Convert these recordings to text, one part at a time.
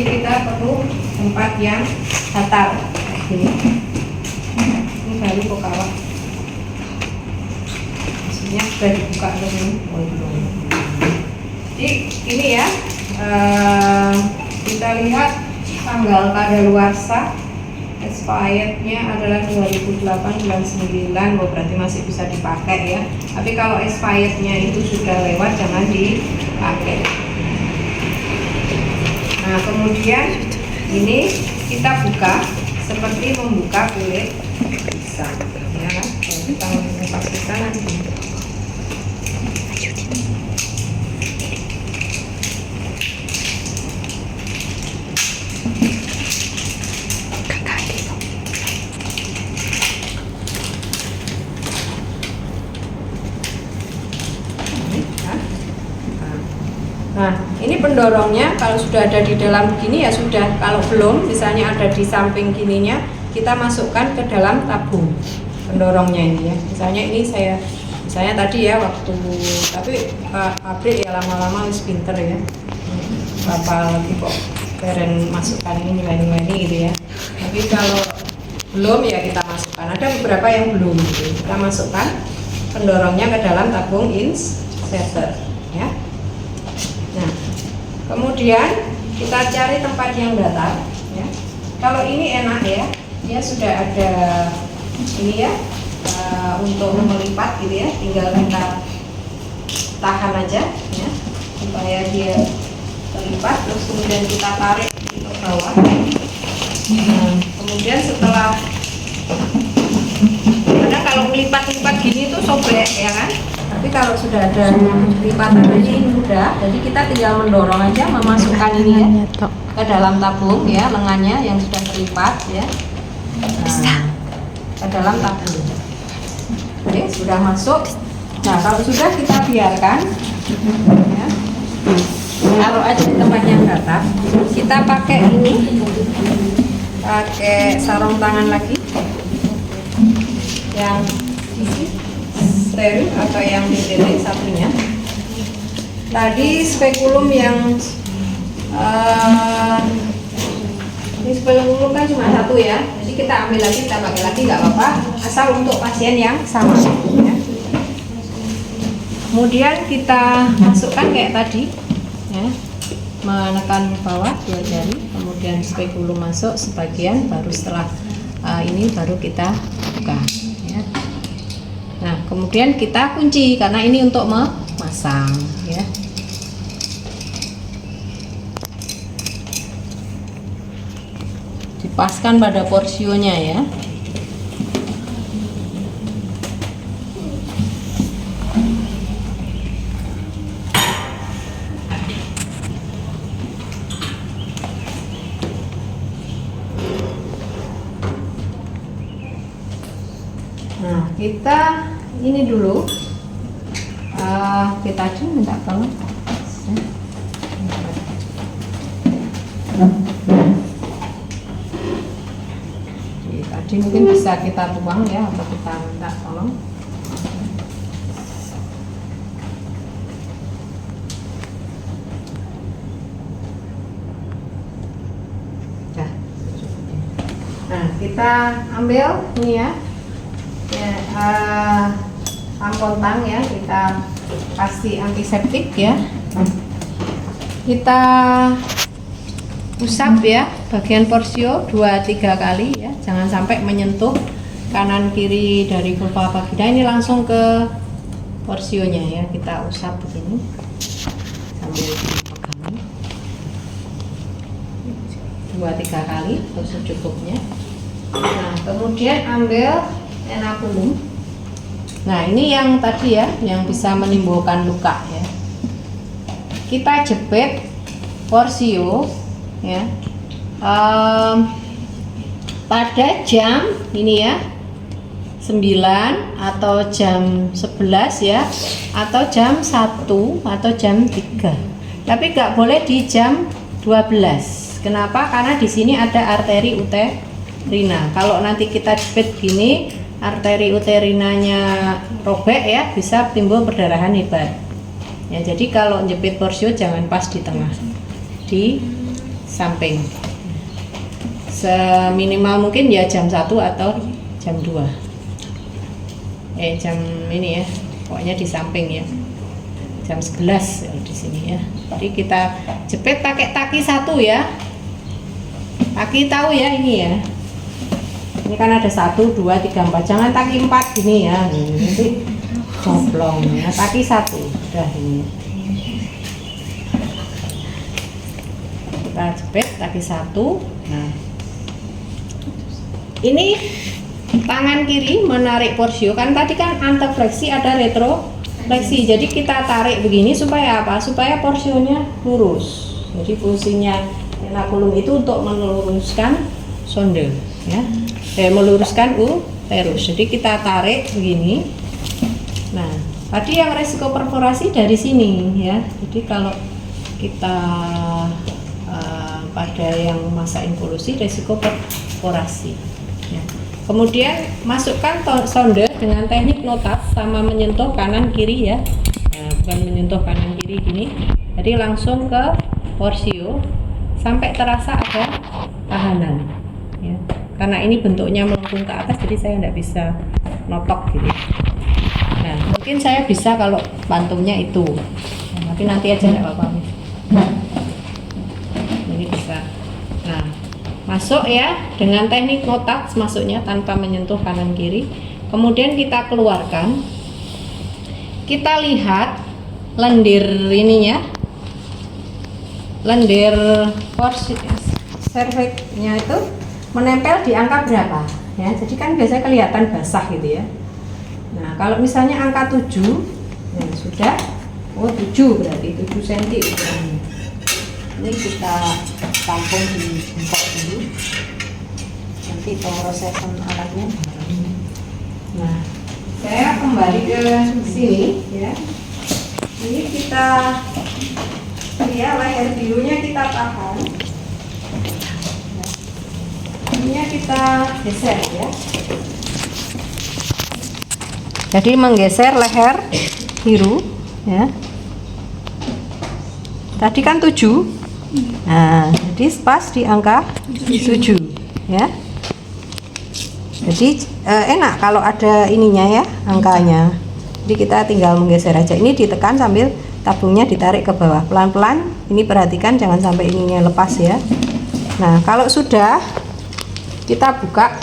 Jadi kita perlu tempat yang datar. Ini baru kok kawat. Maksudnya sudah dibuka dulu. Jadi ini ya, kita lihat tanggal kadaluarsa, expirednya adalah 2008 bulan 9. Berarti masih bisa dipakai ya. Tapi kalau expirednya itu sudah lewat, jangan dipakai. Nah, kemudian ini kita buka seperti membuka kulit pisang, ya kan? Kalau kita membuka pisang nanti. Nah, ini pendorongnya kalau sudah ada di dalam begini ya sudah. Kalau belum, misalnya ada di samping gininya, kita masukkan ke dalam tabung pendorongnya ini ya. Misalnya ini misalnya tadi ya waktu, tapi April ya lama-lama wis pinter ya. Bapak lagi kok keren masukkan ini nilai-nilai ini gitu ya. Tapi kalau belum ya kita masukkan. Ada beberapa yang belum gitu. Kita masukkan pendorongnya ke dalam tabung inserter ya. Nah, kemudian kita cari tempat yang datar ya. Kalau ini enak ya, dia sudah ada ini ya, untuk melipat gitu ya, tinggal kita tahan aja ya supaya dia terlipat, terus kemudian kita tarik ke bawah. Nah, kemudian setelah, karena kalau melipat-lipat gini tuh sobek ya kan. Tapi kalau sudah ada lipatan ini mudah, jadi kita tinggal mendorong aja, memasukkan ini ya ke dalam tabung ya, lengannya yang sudah terlipat ya, ke dalam tabung. Oke, sudah masuk. Nah, kalau sudah kita biarkan ya, taruh aja di tempat yang datar. Kita pakai ini, pakai sarung tangan lagi yang steril atau yang DTT satunya. Tadi spekulum yang ini spekulum kan cuma satu ya, jadi kita ambil lagi, kita pakai lagi nggak apa-apa, asal untuk pasien yang sama ya. Kemudian kita masukkan kayak tadi ya, menekan bawah 2 jari, kemudian spekulum masuk sebagian, baru setelah ini baru kita buka ya. Nah, kemudian kita kunci karena ini untuk memasang ya. Dipaskan pada porsionya ya. Nah, kita ini dulu, kita aja minta tolong. Tadi mungkin bisa kita tuang ya, atau kita minta tolong. Nah, kita ambil ini ya. Tampon tang ya, kita kasih antiseptik ya, kita usap ya bagian porsio 2-3 kali ya, jangan sampai menyentuh kanan kiri dari vulva vagina, ini langsung ke porsionya ya. Kita usap begini sambil dipegang 2-3 kali atau secukupnya. Nah, kemudian ambil enakulum. Nah, ini yang tadi ya, yang bisa menimbulkan luka ya. Kita jepit porsio ya, pada jam ini ya 9 atau jam 11 ya, atau jam 1 atau jam 3. Tapi nggak boleh di jam 12. Kenapa? Karena di sini ada arteri uterina. Kalau nanti kita jepit gini, arteri uterinanya robek ya, bisa timbul perdarahan hebat ya. Jadi kalau jepit porsio jangan pas di tengah, di samping. Seminimal mungkin ya jam 1 atau jam 2. Jam ini ya, pokoknya di samping ya. Jam 11 ya, di sini ya. Jadi kita jepit pakai taki 1 ya. Taki tahu ya ini ya. Ini kan ada 1, 2, 3, 4. Jangan taki 4 gini ya. Nanti joblong ya. Taki 1. Udah ini. Kita jepit taki 1. Nah. Ini tangan kiri menarik porsio, kan tadi kan antefleksi ada retrofleksi, jadi kita tarik begini supaya apa? Supaya porsionya lurus. Jadi fungsinya inokulum itu untuk meluruskan sonde ya, meluruskan uterus. Jadi kita tarik begini. Nah tadi yang resiko perforasi dari sini ya, jadi kalau kita pada yang masa involusi resiko perforasi ya. Kemudian masukkan sonde dengan teknik notat sama menyentuh kanan kiri ya. Nah, bukan menyentuh kanan kiri gini. Jadi langsung ke porsio sampai terasa ada tahanan ya. Karena ini bentuknya melengkung ke atas, jadi saya tidak bisa notok gitu. Nah, mungkin saya bisa kalau pantumnya itu. Nah, tapi nanti aja enggak apa-apa. Ini bisa. Nah, masuk ya dengan teknik notat, masuknya tanpa menyentuh kanan kiri. Kemudian kita keluarkan, kita lihat lendir ininya, lendir porsi cervixnya itu menempel di angka berapa ya. Jadi kan biasanya kelihatan basah gitu ya. Nah kalau misalnya angka 7 ya sudah, 7 berarti 7 cm ukurannya. Ini kita tampung di jempol dulu, nanti pemrosesan alatnya. Nah, saya kembali ke sini ya. Ini kita ya, leher birunya kita tahan. Ininya kita geser ya. Jadi menggeser leher biru ya. Tadi kan 7. Nah, jadi pas di angka 7 ya. Jadi enak kalau ada ininya ya, angkanya. Jadi kita tinggal menggeser aja. Ini ditekan sambil tabungnya ditarik ke bawah pelan-pelan. Ini perhatikan jangan sampai ininya lepas ya. Nah, kalau sudah kita buka.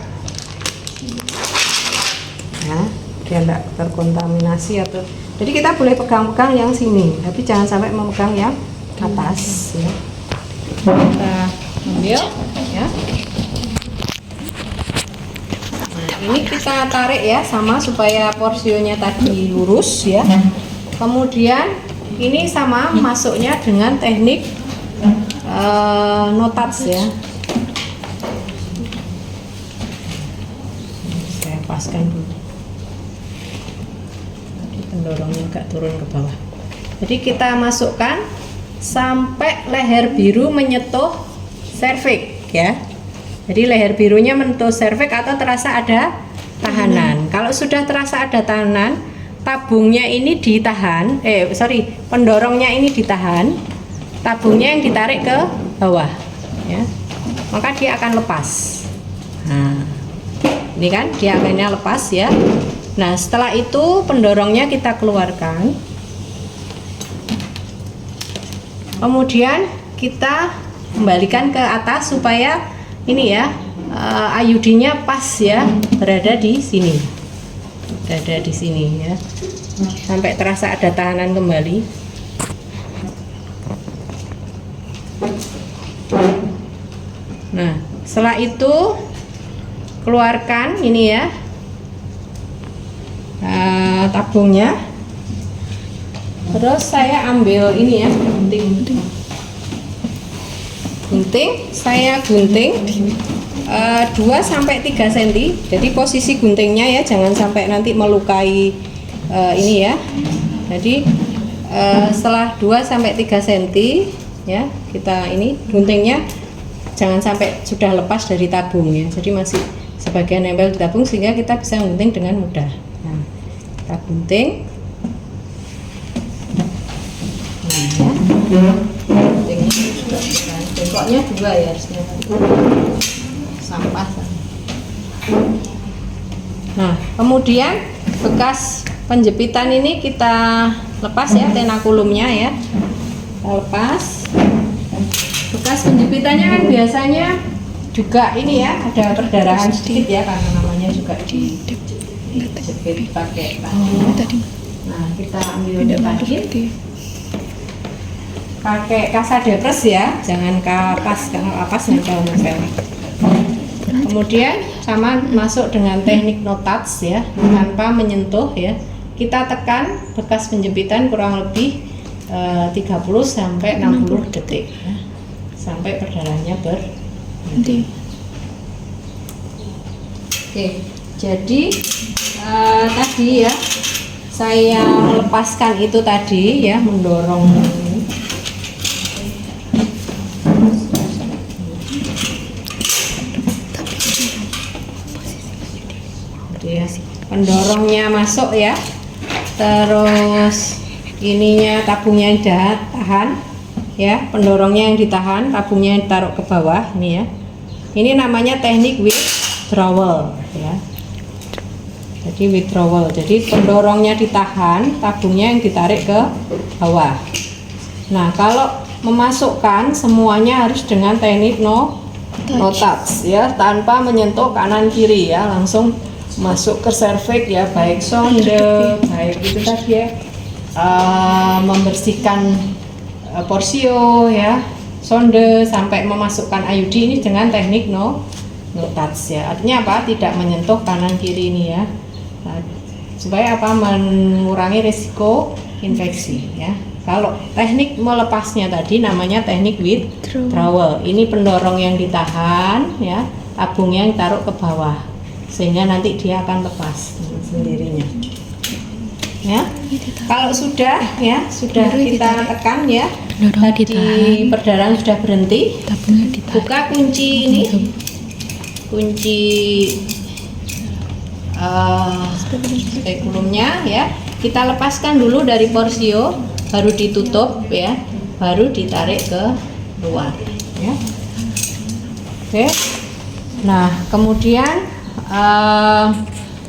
Nah, dia enggak terkontaminasi atau. Jadi kita boleh pegang-pegang yang sini, tapi jangan sampai memegang yang atas ya. Kita ambil ya. Nah ini kita tarik ya sama supaya porsionya tadi lurus ya. Kemudian ini sama masuknya dengan teknik notats ya. Saya paskan dulu. Tadi pendorongnya agak turun ke bawah. Jadi kita masukkan sampai leher biru menyentuh serviks ya. Jadi leher birunya menyentuh serviks atau terasa ada tahanan. Kalau sudah terasa ada tahanan, tabungnya ini ditahan, pendorongnya ini ditahan, tabungnya yang ditarik ke bawah ya. Maka dia akan lepas. Nah, ini kan dia akhirnya lepas ya. Nah, setelah itu pendorongnya kita keluarkan. Kemudian kita kembalikan ke atas supaya ini ya IUD-nya pas ya, berada di sini, ya, sampai terasa ada tahanan kembali. Nah, setelah itu keluarkan ini ya tabungnya. Terus saya ambil ini ya, gunting, saya gunting 2-3 cm. Jadi posisi guntingnya ya jangan sampai nanti melukai ini ya. Jadi setelah 2-3 cm ya, kita ini guntingnya jangan sampai sudah lepas dari tabung ya. Jadi masih sebagian nempel di tabung sehingga kita bisa gunting dengan mudah. Nah, kita gunting. Guntingnya sudah kita gunting bengkoknya 2 ya harusnya. Sampah. Nah, kemudian bekas penjepitan ini kita lepas ya, tenakulumnya ya. Kita lepas. Bekas penjepitannya kan biasanya juga ini ya, ada perdarahan sedikit ya, karena namanya juga dijepit pakai tadi. Nah, kita ambil tadi. Pakai kasadepres ya, jangan kapas, karena kapas nempel-nempel. Kemudian sama masuk dengan teknik no touch ya, tanpa menyentuh ya. Kita tekan bekas penjepitan kurang lebih 30 sampai 60 detik ya, sampai perdarahannya berhenti. Oke, jadi tadi ya saya melepaskan itu tadi ya, mendorong ya, pendorongnya masuk ya, terus ininya tabungnya yang tahan ya, pendorongnya yang ditahan, tabungnya yang ditaruh ke bawah nih ya. Ini namanya teknik withdrawal ya. Jadi withdrawal, jadi pendorongnya ditahan, tabungnya yang ditarik ke bawah. Nah, kalau memasukkan semuanya harus dengan teknik no touch ya, tanpa menyentuh kanan kiri ya, langsung masuk ke cervix ya, baik sonde, baik itu tadi ya, membersihkan porsio ya, sonde sampai memasukkan IUD ini dengan teknik no touch ya. Artinya apa? Tidak menyentuh kanan kiri ini ya. Nah, supaya apa? Mengurangi risiko infeksi ya. Kalau teknik melepasnya tadi namanya teknik withdrawal. Ini pendorong yang ditahan ya, tabungnya yang taruh ke bawah, sehingga nanti dia akan lepas sendirinya ya. Kalau sudah ya, sudah kita tekan ya, tadi perdarahan sudah berhenti, buka kunci ini, kunci spekulumnya ya, kita lepaskan dulu dari porsio, baru ditutup ya, baru ditarik ke luar ya. Oke, nah kemudian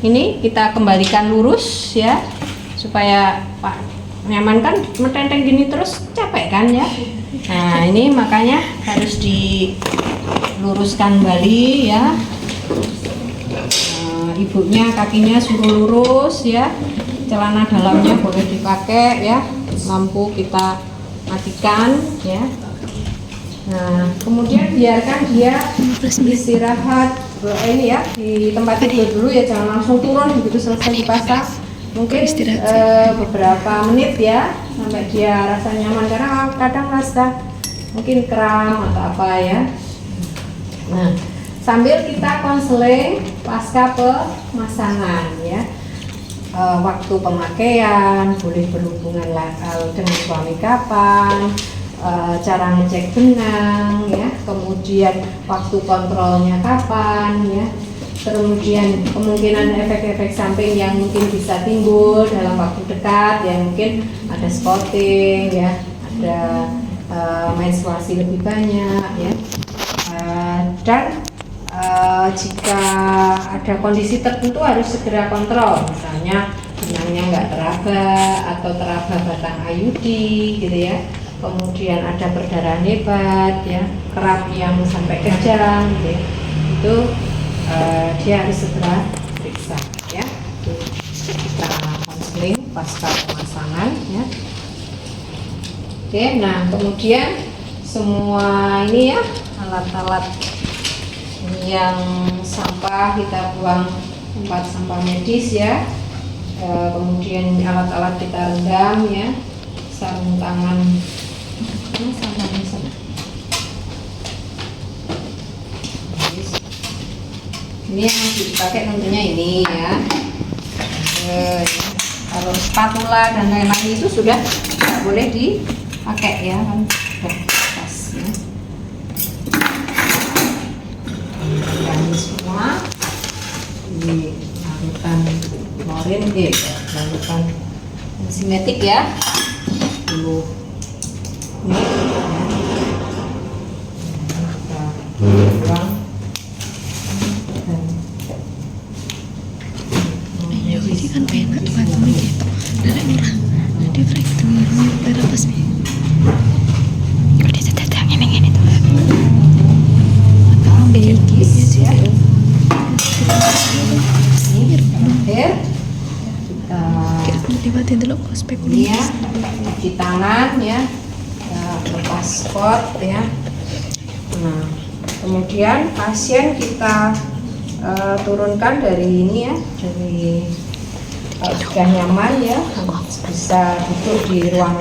ini kita kembalikan lurus ya, supaya Pak nyaman kan, metenteng gini terus capek kan ya. Nah ini makanya harus diluruskan kembali ya. Ibunya kakinya suruh lurus ya, celana dalamnya boleh dipakai ya, lampu kita matikan ya. Nah kemudian biarkan dia istirahat ini ya, di tempat tidur dulu ya, jangan langsung turun begitu selesai dipasang. Mungkin beberapa menit ya, sampai dia rasa nyaman, karena kadang rasa mungkin kram atau apa ya. Nah sambil kita konseling pasca pemasangan ya, waktu pemakaian, boleh berhubungan dengan suami kapan, cara ngecek benang ya, kemudian waktu kontrolnya kapan ya, kemudian kemungkinan efek-efek samping yang mungkin bisa timbul dalam waktu dekat ya, mungkin ada spotting ya, ada menstruasi lebih banyak ya, dan jika ada kondisi tertentu harus segera kontrol, misalnya benangnya nggak teraba atau teraba batang IUD gitu ya, kemudian ada perdarahan hebat ya, kram yang sampai kejang gitu ya, itu dia harus segera periksa ya. Kita konseling pasca pemasangan ya. Oke, nah kemudian semua ini ya, alat-alat yang sampah kita buang tempat sampah medis ya, kemudian alat-alat kita rendam ya, sarung tangan, sampahnya sana. Ini yang dipakai tentunya ini ya. Kalau spatula dan lain-lain itu sudah tidak boleh dipakai ya, kan sudah pas ya. Ini semua ini larutan klorin, larutan simetik ya dulu ini ya. buang. Ini kan penak tuh batu gitu. Dari murah. Di frame berapa sih? Udah tetap ini tuh. Tolong Kikis ya. ya. Ini terakhir Kita libatin dulu prospek ini ya, cuci tangan ya, lepas spot ya. Nah, kemudian pasien kita turunkan dari ini ya, dari sudah nyaman ya, bisa duduk di ruang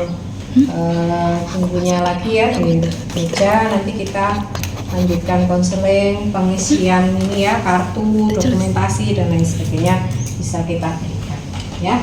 tunggunya lagi ya di meja. Nanti kita lanjutkan konseling, pengisian ini ya, kartu, dokumentasi dan lain sebagainya bisa kita berikan ya.